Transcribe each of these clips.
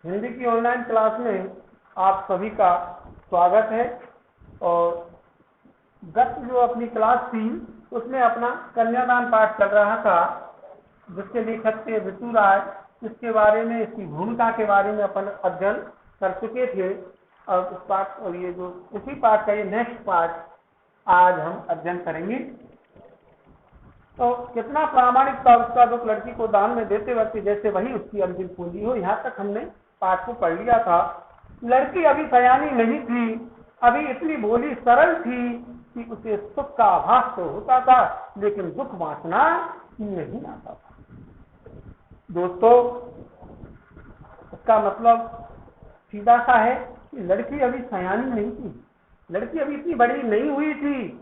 हिंदी की online class में आप सभी का स्वागत है। और गत जो अपनी क्लास थी उसमें अपना कन्यादान पाठ चल रहा था, जिसके लेखक थे ऋतु राय। इसके बारे में, इसकी भूमिका के बारे में अपन अध्ययन कर चुके थे। और उस पाठ और ये जो उसी पाठ का ये नेक्स्ट पार्ट आज हम अध्ययन करेंगे। तो कितना प्रामाणिक था उसका दुख लड़की को दान में देते वक्त जैसे वही उसकी अंतिम पूंजी हो। यहाँ तक हमने पाठ को पढ़ लिया था। लड़की अभी सयानी नहीं थी, अभी इतनी भोली सरल थी कि उसे सुख का आभास तो होता था, लेकिन दुख वासना नहीं आता था। दोस्तों, इसका मतलब सीधा सा है कि लड़की अभी सयानी नहीं थी, लड़की अभी इतनी बड़ी नहीं हुई थी।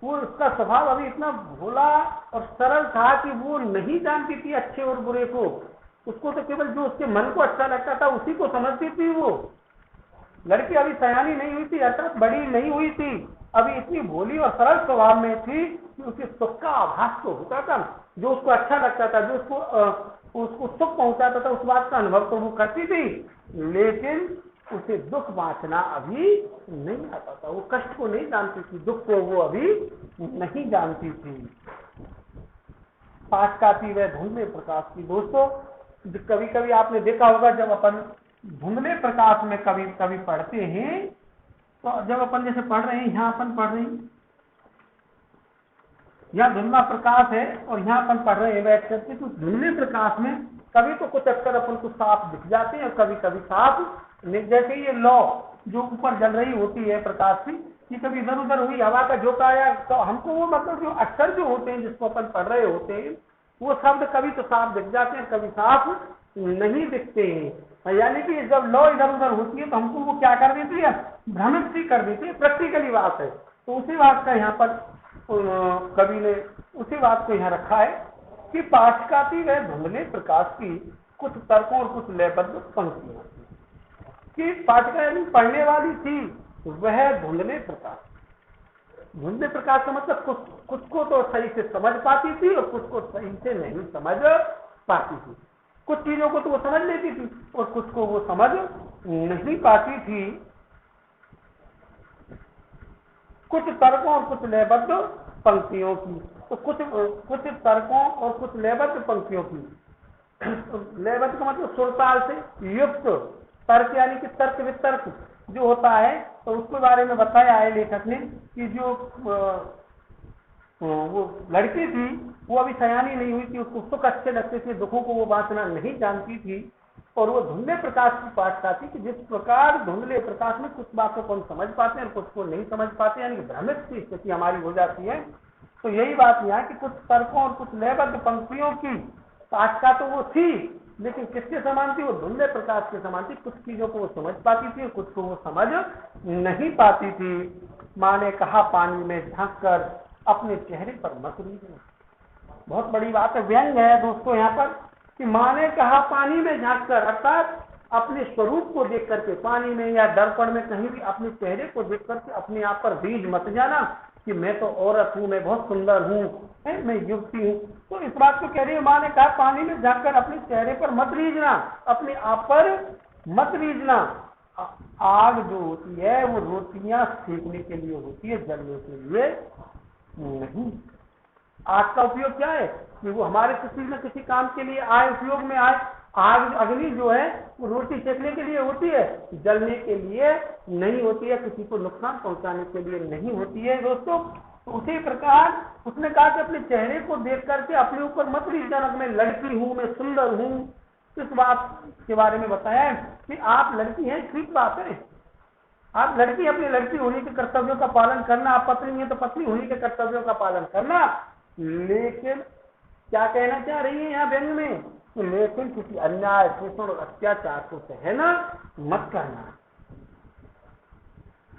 वो उसका स्वभाव अभी इतना भोला और सरल था कि वो नहीं जानती थी अच्छे और बुरे को। उसको तो केवल जो उसके मन को अच्छा लगता था उसी को समझती थी। वो लड़की अभी सयानी नहीं हुई थी, अर्थात बड़ी नहीं हुई थी, अभी इतनी भोली और सरल स्वभाव में थी कि उसे सुख का आभास तो होता था। जो उसको अच्छा लगता था, जो उसको सुख पहुंचाता था, उस बात का अनुभव तो वो करती थी, लेकिन उसे दुख वासना अभी नहीं आता था। वो कष्ट को नहीं जानती थी, दुख को वो अभी नहीं जानती थी। पाठ का थी वह धुंधले प्रकाश की। दोस्तों, कभी कभी आपने देखा होगा, जब अपन धुंधले प्रकाश में कभी कभी पढ़ते हैं, तो जब अपन जैसे पढ़ रहे हैं, यहाँ अपन पढ़ रहे हैं, यहाँ धुंधला प्रकाश है और यहाँ अपन पढ़ रहे हैं बैठ करके, तो धुंधले प्रकाश में कभी तो कुछ अक्षर अपन को साफ दिख जाते हैं और कभी कभी साफ। जैसे ये लौ जो ऊपर जल रही होती है प्रकाश की, कि कभी इधर उधर हुई, हवा का झोंका आया, तो हमको वो मतलब जो अक्षर जो होते हैं जिसको अपन पढ़ रहे होते हैं, वो शब्द कभी तो साफ दिख जाते हैं, कभी साफ नहीं दिखते हैं। यानी कि जब लौ इधर उधर होती है तो हमको वो क्या कर देती है, भ्रमित सी कर देती है। प्रैक्टिकली बात है। तो उसी बात का यहाँ पर कवि ने उसी बात को यहाँ रखा है कि पाठकाती वह धुंधले प्रकाश की कुछ तर्कों और कुछ लयबद्ध पंक्तियां कि पाठिका यानी पढ़ने वाली थी वह धुंधले प्रकाश। धुंधले प्रकाश का मतलब कुछ को तो सही से समझ पाती थी और कुछ को सही से नहीं समझ पाती थी। कुछ चीजों को तो वो समझ लेती थी और कुछ को वो समझ नहीं पाती थी। कुछ तर्कों और कुछ लयबद्ध पंक्तियों की, तो कुछ तर्कों और कुछ लयबद्ध पंक्तियों की। लयबद्ध का मतलब सुरताल से युक्त तर्क, यानी कि तर्क वितर्क जो होता है, तो उसके बारे में बताया है लेखक ने कि जो वो लड़की थी वो अभी सयानी नहीं हुई थी, उसको सुख अच्छे लगते थे, दुखों को वो वासना नहीं जानती थी। और वो धुंधले प्रकाश की पाठता थी कि जिस प्रकार धुंधले प्रकाश में कुछ बातों को हम समझ पाते हैं और कुछ को नहीं समझ पाते, यानी कि भ्रमित की स्थिति हमारी हो जाती है। तो यही बात यहाँ कि कुछ तर्कों और कुछ लयबद्ध पंक्तियों की पाठता तो वो थी, लेकिन किसके समान थी, वो धुंधले प्रकाश के समान थी। कुछ चीजों को वो समझ पाती थी और कुछ को वो समझ नहीं पाती थी। माँ ने कहा पानी में झांक कर अपने चेहरे पर मत लीजिए। बहुत बड़ी बात है, व्यंग है दोस्तों यहाँ पर कि माँ ने कहा पानी में झांक कर, अर्थात अपने स्वरूप को देख करके, पानी में या दर्पण में कहीं भी अपने चेहरे को देख करके अपने आप पर बीज मत जाना कि मैं तो औरत हूँ, मैं बहुत सुंदर हूँ, मैं युवती हूँ। तो इस बात को कह रही है माँ ने कहा पानी में झांक कर अपने चेहरे पर मत रीझना, अपने आप पर मत रीझना। आग जो होती है वो रोटियां सेकने के लिए होती है, जलने के लिए नहीं। आग का उपयोग क्या है कि वो हमारे किसी न किसी काम के लिए आए, उपयोग में आए। आग अग्नि जो है वो रोटी सेकने के लिए होती है, जलने के लिए नहीं होती है, किसी को नुकसान पहुंचाने के लिए नहीं होती है दोस्तों। तो उसी प्रकार उसने कहा कि अपने चेहरे को देख करके अपने ऊपर मत रीझना, मैं लड़की हूँ, मैं सुंदर हूँ। इस बात के बारे में बताया है कि आप लड़की हैं, ठीक बात है, आप लड़की, अपनी लड़की होने के कर्तव्यों का पालन करना, आप पत्नी हैं तो पत्नी होने के कर्तव्यों का पालन करना। लेकिन क्या कहना चाह रही है यहाँ व्यंग में, लेकिन किसी अन्याय, शोषण और अत्याचार को सहना मत करना।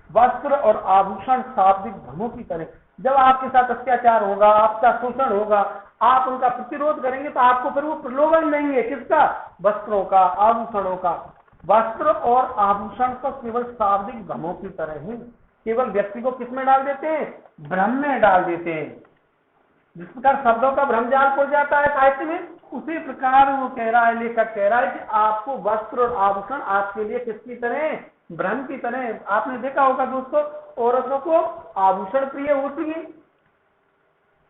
वस्त्र और आभूषण शाब्दिक भ्रमों की तरह, जब आपके साथ अत्याचार होगा, आपका शोषण होगा, आप उनका प्रतिरोध करेंगे तो आपको फिर वो प्रलोभन देंगे, किसका, वस्त्रों का, आभूषणों का। वस्त्र और आभूषण तो केवल शाब्दिक भ्रमों की तरह ही केवल व्यक्ति को किस में डाल देते हैं, भ्रम में डाल देते हैं। जिस प्रकार शब्दों का भ्रम जाल हो जाता है साहित्य में, उसी प्रकार वो कह रहा है, लेखक कह रहा है कि आपको वस्त्र और आभूषण आपके लिए किसकी तरह, ब्रह्म की तरह। आपने देखा होगा दोस्तों, औरतों को आभूषण प्रिय होती है,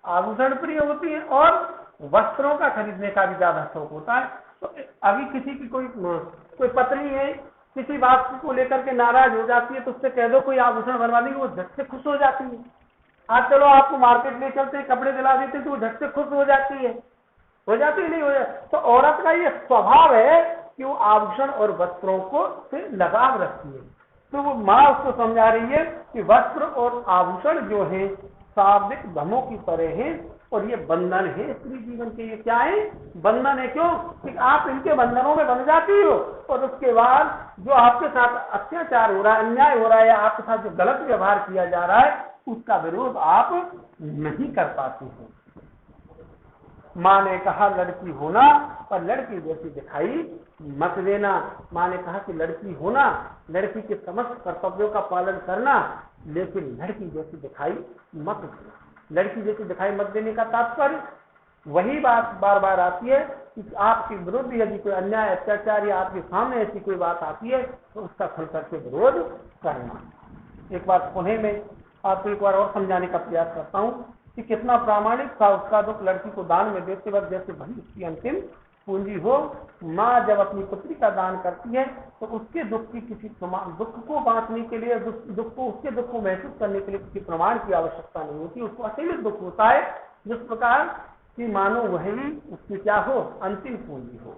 आभूषण प्रिय होती है, और वस्त्रों का खरीदने का भी ज्यादा शौक होता है। तो अभी किसी की कोई पत्नी है, किसी बात को लेकर के नाराज हो जाती है, तो उससे कह दो कोई आभूषण बनवा देंगे, वो झट से खुश हो जाती है। आज चलो आपको मार्केट ले चलते हैं, कपड़े दिला देते हैं, तो वो झट से खुश हो जाती है, हो जाती है नहीं हो जाती। तो औरत का ये स्वभाव है कि वो आभूषण और वस्त्रों को से लगाव रखती है। तो वो माँ उसको समझा रही है कि वस्त्र और आभूषण जो है शाब्दिक धमों की तरह है, और ये बंधन है स्त्री जीवन के। ये क्या है, बंधन है। क्यों कि आप इनके बंधनों में बन जाती हो, और उसके बाद जो आपके साथ अत्याचार हो रहा है, अन्याय हो रहा है, या आपके साथ जो गलत व्यवहार किया जा रहा है, उसका विरोध आप नहीं कर पाती हो। माँ ने कहा लड़की होना पर लड़की जैसी दिखाई मत देना। माँ ने कहा कि लड़की होना, लड़की के समस्त कर्तव्यों का पालन करना, लेकिन लड़की जैसी दिखाई मत देना। लड़की जैसी दिखाई मत देने का तात्पर्य वही बात बार बार आती है कि आपके विरुद्ध यदि कोई अन्याय अत्याचार या आपके सामने ऐसी कोई बात आती है, तो उसका खुल करके विरोध करना। एक बार पुनः में आपको एक बार और समझाने का प्रयास करता हूँ कि कितना प्रामाणिक था उसका दुख लड़की को दान में देते वक्त, जैसे भली उसकी अंतिम पूंजी हो। माँ जब अपनी पुत्री का दान करती है तो उसके दुख की किसी दुख को बांटने के लिए, दुख को उसके दुख को महसूस करने के लिए किसी प्रमाण की आवश्यकता नहीं होती। उसको असीमित दुख होता है, जिस प्रकार कि मानो वही उसकी क्या हो, अंतिम पूंजी हो।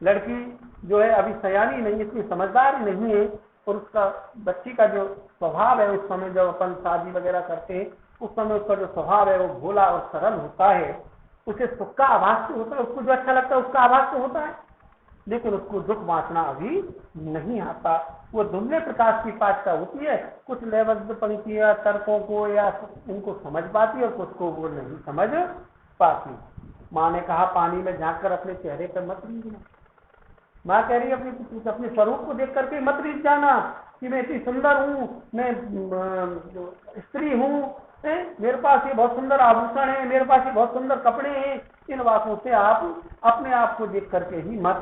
लड़की जो है अभी सयानी नहीं, इतनी समझदार नहीं है, और उसका बच्ची का जो स्वभाव है, उस समय जब अपन शादी वगैरह करते हैं, उस समय उसका जो स्वभाव है वो भोला और सरल होता है। उसे सुख का आभास तो होता है, उसको जो अच्छा लगता है उसका आभास तो होता है, लेकिन उसको दुख बांटना अभी नहीं आता। वो धुंधले प्रकाश की पाठता होती है, कुछ लयबद्ध पंक्तियां तर्कों को या उनको समझ पाती है, और कुछ को वो नहीं समझ पाती। माँ ने कहा पानी में झांक कर अपने चेहरे पर मत रीझना। माँ कह रही है अपने स्वरूप को देख करके मत रीझ जाना कि मैं इतनी सुंदर हूँ, मैं स्त्री हूँ, मेरे पास ये बहुत सुंदर आभूषण है, मेरे पास ये बहुत सुंदर कपड़े हैं। इन बातों से आप अपने आप को देख करके ही मत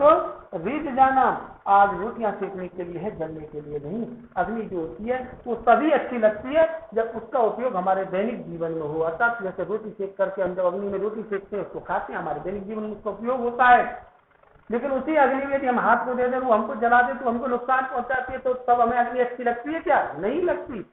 रीझ जाना। आज रोटियां सेकने के लिए है, जलने के लिए नहीं। अग्नि जो होती है वो तभी अच्छी लगती है जब उसका उपयोग हमारे दैनिक जीवन में हो। अर्थात जैसे रोटी सेक करके हम जब अग्नि में रोटी सेकते हैं, उसको खाते हैं, हमारे दैनिक जीवन में उसका उपयोग होता है। लेकिन उसी अग्नि में यदि हम हाथ को दे दें, वो हमको जला दे, तो हमको नुकसान पहुंचाती है, तो तब हमें अग्नि अच्छी लगती है क्या? नहीं लगती।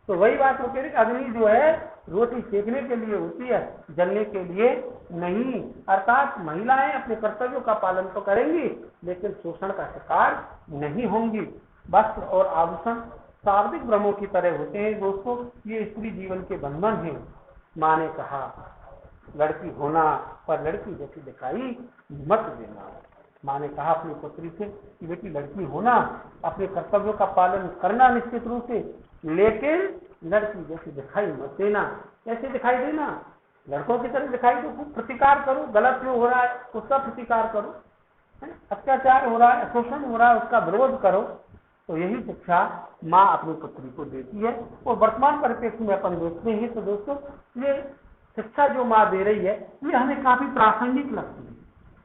तो वही बात हो कह रही, अग्नि जो है रोटी सेकने के लिए होती है, जलने के लिए नहीं। अर्थात महिलाएं अपने कर्तव्यों का पालन तो करेंगी, लेकिन शोषण का शिकार नहीं होंगी। वस्त्र और आभूषण शाब्दिक भ्रमों की तरह होते हैं दोस्तों, ये स्त्री जीवन के बंधन है। माँ ने कहा लड़की होना पर लड़की जैसी दिखाई मत देना। माँ ने कहा अपनी पुत्री से कि बेटी लड़की होना, अपने कर्तव्यों का पालन करना निश्चित रूप से, लेकिन लड़की जैसी दिखाई मत देना। कैसे दिखाई देना? लड़कों की तरह दिखाई दो, प्रतिकार करो, गलत जो हो रहा है उसका प्रतिकार करो, अत्याचार हो रहा है, शोषण हो रहा है, उसका विरोध करो। तो यही शिक्षा माँ अपनी पुत्री को देती है। और वर्तमान परिप्रेक्ष्य में अपन देखते हैं तो दोस्तों, ये शिक्षा जो माँ दे रही है ये हमें काफी प्रासंगिक लगती है।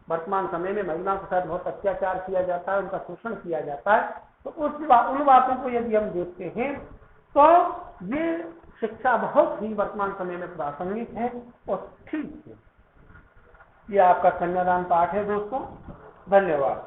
वर्तमान समय में महिलाओं के साथ बहुत अत्याचार किया जाता है, उनका शोषण किया जाता है। तो उन बातों को यदि हम देखते हैं तो ये शिक्षा बहुत ही वर्तमान समय में प्रासंगिक है और ठीक है। ये आपका कन्यादान पाठ है दोस्तों। धन्यवाद।